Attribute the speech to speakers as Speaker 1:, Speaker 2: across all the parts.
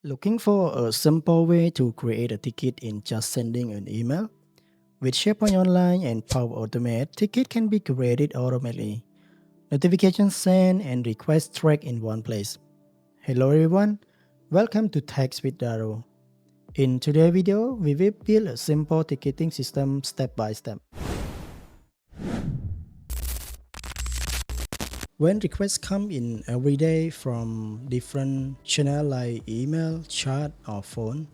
Speaker 1: Looking for a simple way to create a ticket in just sending an email? With SharePoint Online and Power Automate, ticket can be created automatically. Notifications sent and requests tracked in one place. Hello everyone, welcome to Text with Daro. In today's video, we will build a simple ticketing system step by step. When requests come in every day from different channels like email, chat, or phone,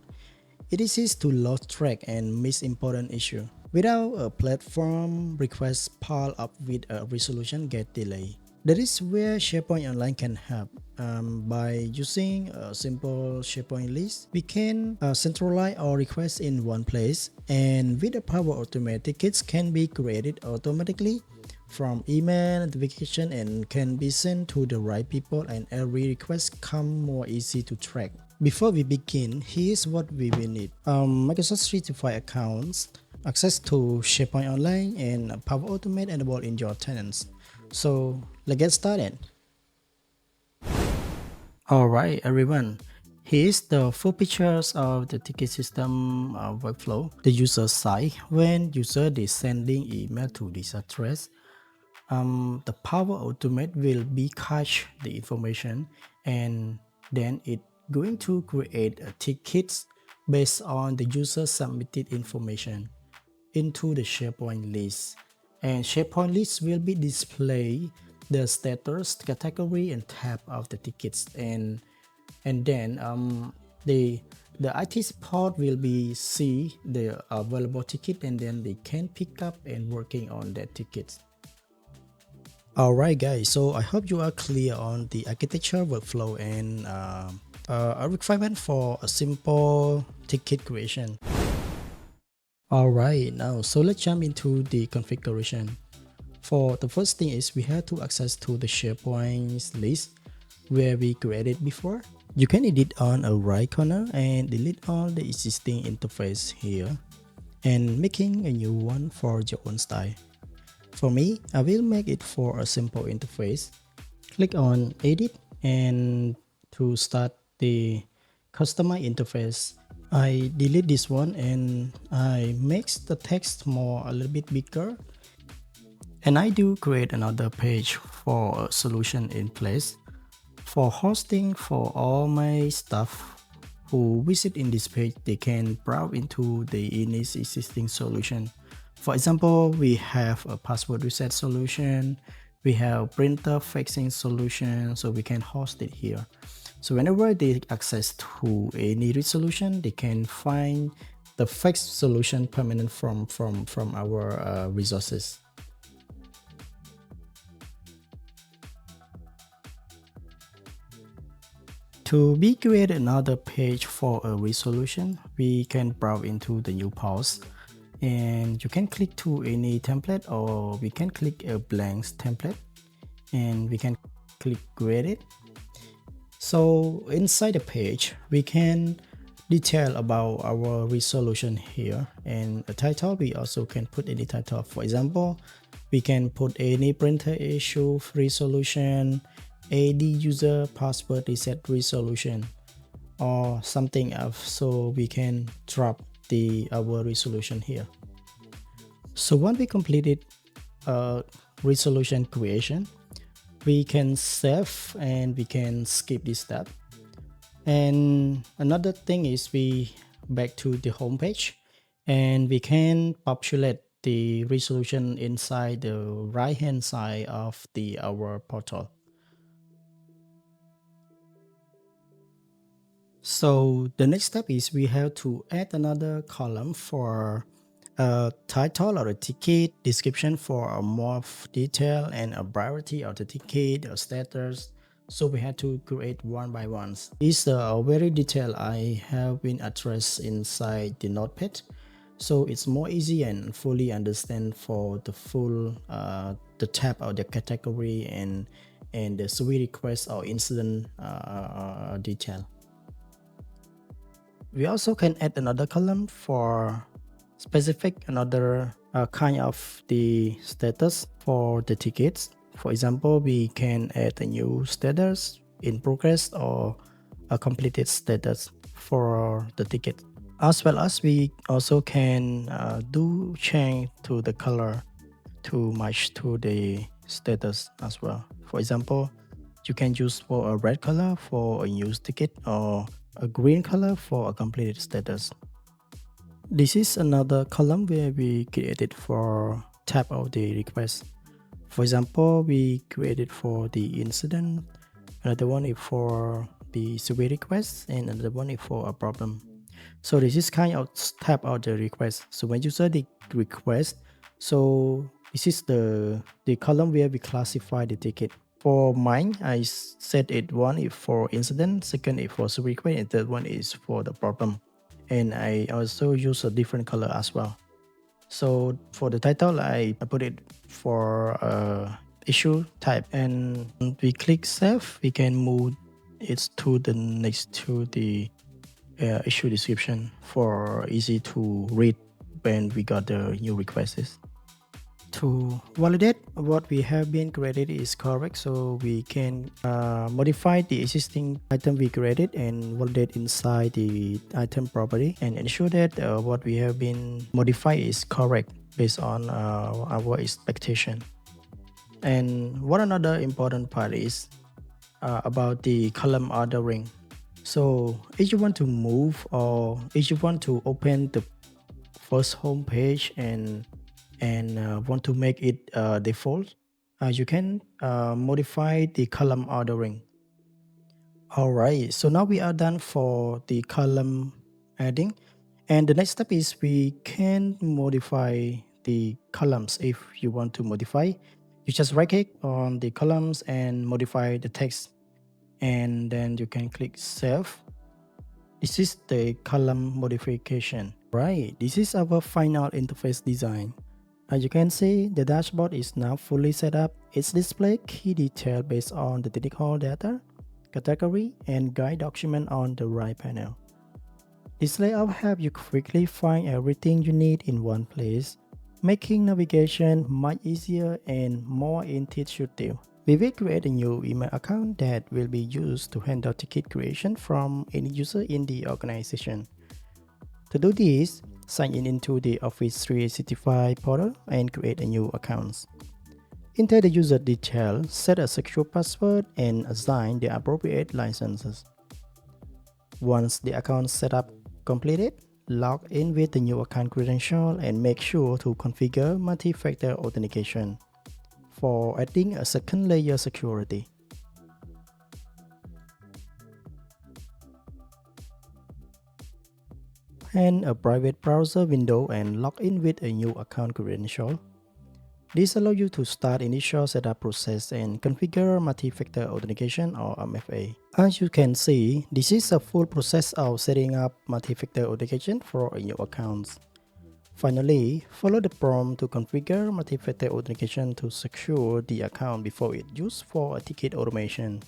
Speaker 1: it is easy to lose track and miss important issue. Without a platform, requests pile up with a resolution get delayed. That is where SharePoint Online can help. By using a simple SharePoint list, we can centralize our requests in one place, and with the Power Automate, tickets can be created automatically from email notification and can be sent to the right people, and every request come more easy to track. Before we begin, here's what we will need. Microsoft 365 accounts, access to SharePoint Online, and Power Automate enabled in your tenants. So let's get started. Alright everyone, here's the full pictures of the ticket system workflow. The user side, when user is sending email to this address, the Power Automate will be cache the information, and then it going to create a tickets based on the user submitted information into the SharePoint list. And SharePoint list will be display the status, category, and tab of the tickets, and then the IT support will be see the available ticket, and then they can pick up and working on that tickets. Alright guys, so I hope you are clear on the architecture workflow and a requirement for a simple ticket creation. Alright, now so let's jump into the configuration. For the first thing is we have to access to the SharePoint list where we created before. You can edit on a right corner and delete all the existing interface here and making a new one for your own style. For me, I will make it for a simple interface. Click on edit, and to start the customize interface, I delete this one and I make the text a little bit bigger. And I do create another page for a solution in place for hosting for all my staff who visit in this page. They can browse into the existing solution. For example, we have a password reset solution, we have printer fixing solution, so we can host it here. So whenever they access to any resolution, they can find the fixed solution permanent from our resources. To be create another page for a resolution, we can browse into the new pause, and you can click to any template, or we can click a blank template and we can click create it. So inside the page we can detail about our resolution here, and a title we also can put any title. For example, we can put any printer issue resolution, AD user password reset resolution, or something else, so we can drop our resolution here. So once we completed resolution creation, we can save and we can skip this step. And another thing is we back to the home page, and we can populate the resolution inside the right hand side of our portal. So the next step is we have to add another column for a title or a ticket, description for a more detail, and a priority of the ticket, a status. So we have to create one by one. This very detailed I have been addressed inside the notepad, so it's more easy and fully understand for the full the tab or the category and the SWI request or incident detail. We also can add another column for specific another kind of the status for the tickets. For example, we can add a new status in progress or a completed status for the ticket. As well as we also can do change to the color to match to the status as well. For example, you can use for a red color for a used ticket or a green color for a completed status. This is another column where we created for type of the request. For example, we created for the incident, another one is for the survey request, and another one is for a problem. So this is kind of type of the request. So when user the request, so this is the column where we classify the ticket. For mine, I set it one is for incident, second is for survey request, and third one is for the problem. And I also use a different color as well. So for the title, I put it for issue type, and we click save. We can move it to the next to the issue description for easy to read when we got the new requests. To validate what we have been created is correct, so we can modify the existing item we created and validate inside the item property and ensure that what we have been modified is correct based on our expectation. And one another important part is about the column ordering. So if you want to move or if you want to open the first home page and want to make it default, you can modify the column ordering. Alright, so now we are done for the column adding, and the next step is we can modify the columns. If you want to modify, you just right click on the columns and modify the text, and then you can click save. This is the column modification. Right, this is our final interface design. As you can see, the dashboard is now fully set up. It's display key detail based on the technical data, category, and guide document on the right panel. This layout helps you quickly find everything you need in one place, making navigation much easier and more intuitive. We will create a new email account that will be used to handle ticket creation from any user in the organization. To do this, sign in into the Office 365 portal and create a new account. Enter the user details, set a secure password, and assign the appropriate licenses. Once the account setup completed, log in with the new account credential and make sure to configure multi-factor authentication for adding a second layer security. And a private browser window and log in with a new account credential. This allows you to start initial setup process and configure multi-factor authentication or MFA. As you can see, this is a full process of setting up multi-factor authentication for a new account. Finally, follow the prompt to configure multi-factor authentication to secure the account before it's used for a ticket automation.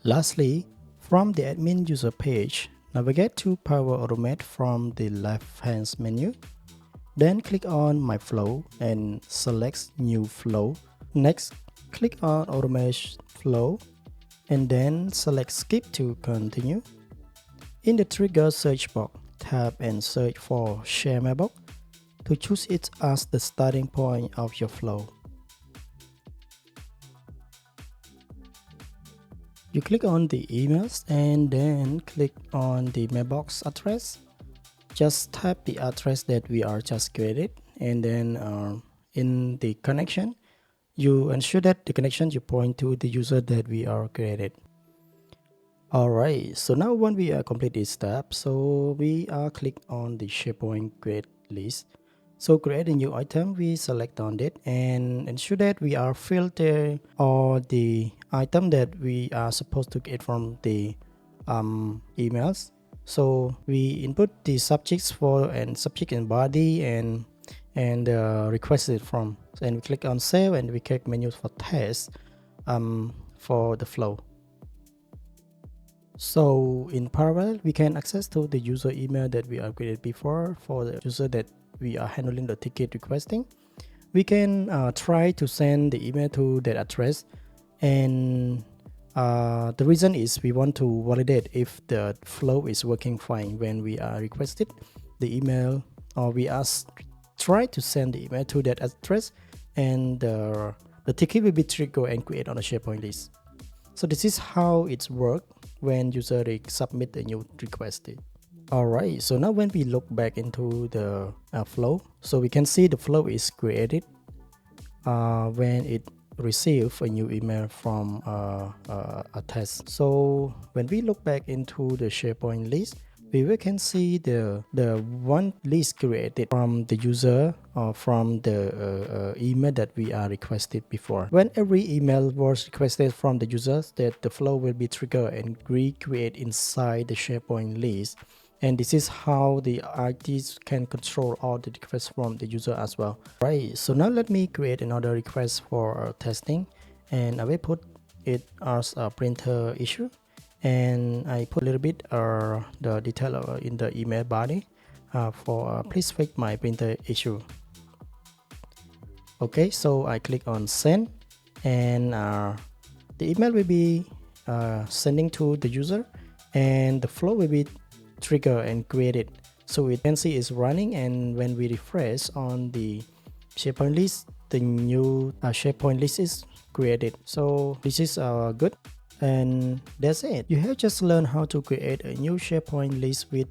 Speaker 1: Lastly, from the admin user page, navigate to Power Automate from the left-hand menu. Then click on My Flow and select New Flow. Next, click on Automate Flow and then select Skip to continue. In the trigger search box, tap and search for Share Mailbox to choose it as the starting point of your flow. You click on the emails and then click on the mailbox address. Just type the address that we are just created, and then in the connection, you ensure that the connection you point to the user that we are created. Alright, so now when we are complete this step, so we are click on the SharePoint create list. So create a new item, we select on it and ensure that we are filter all the item that we are supposed to get from the emails. So we input the subjects for and subject and body and requested from, and we click on save and we click menus for test for the flow. So in parallel, we can access to the user email that we created before for the user that we are handling the ticket requesting. We can try to send the email to that address, and The reason is we want to validate if the flow is working fine when we are requested the email, or we ask try to send the email to that address, and the ticket will be triggered and create on a SharePoint list. So this is how it's work when user submit a new request. Alright, so now when we look back into the flow, so we can see the flow is created when it receive a new email from a test. So when we look back into the SharePoint list, we can see the one list created from the user or from the email that we are requested before. When every email was requested from the users, that the flow will be triggered and recreate inside the SharePoint list. And this is how the artist can control all the requests from the user as well. Right, so now let me create another request for testing, and I will put it as a printer issue, and I put a little bit the detail in the email body for please fix my printer issue. Okay, so I click on send, and the email will be sending to the user, and the flow will be trigger and created. So we can see it's running, and when we refresh on the SharePoint list, the new SharePoint list is created. So this is good, and that's it. You have just learned how to create a new SharePoint list with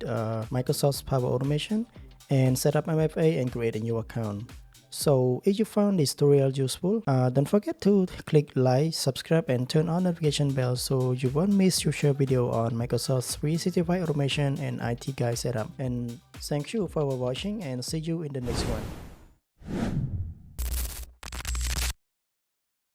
Speaker 1: Microsoft Power Automation, and set up MFA and create a new account. So if you found this tutorial useful, don't forget to click like, subscribe, and turn on notification bell so you won't miss future video on Microsoft 365 automation and IT guide setup. And thank you for watching, and see you in the next one.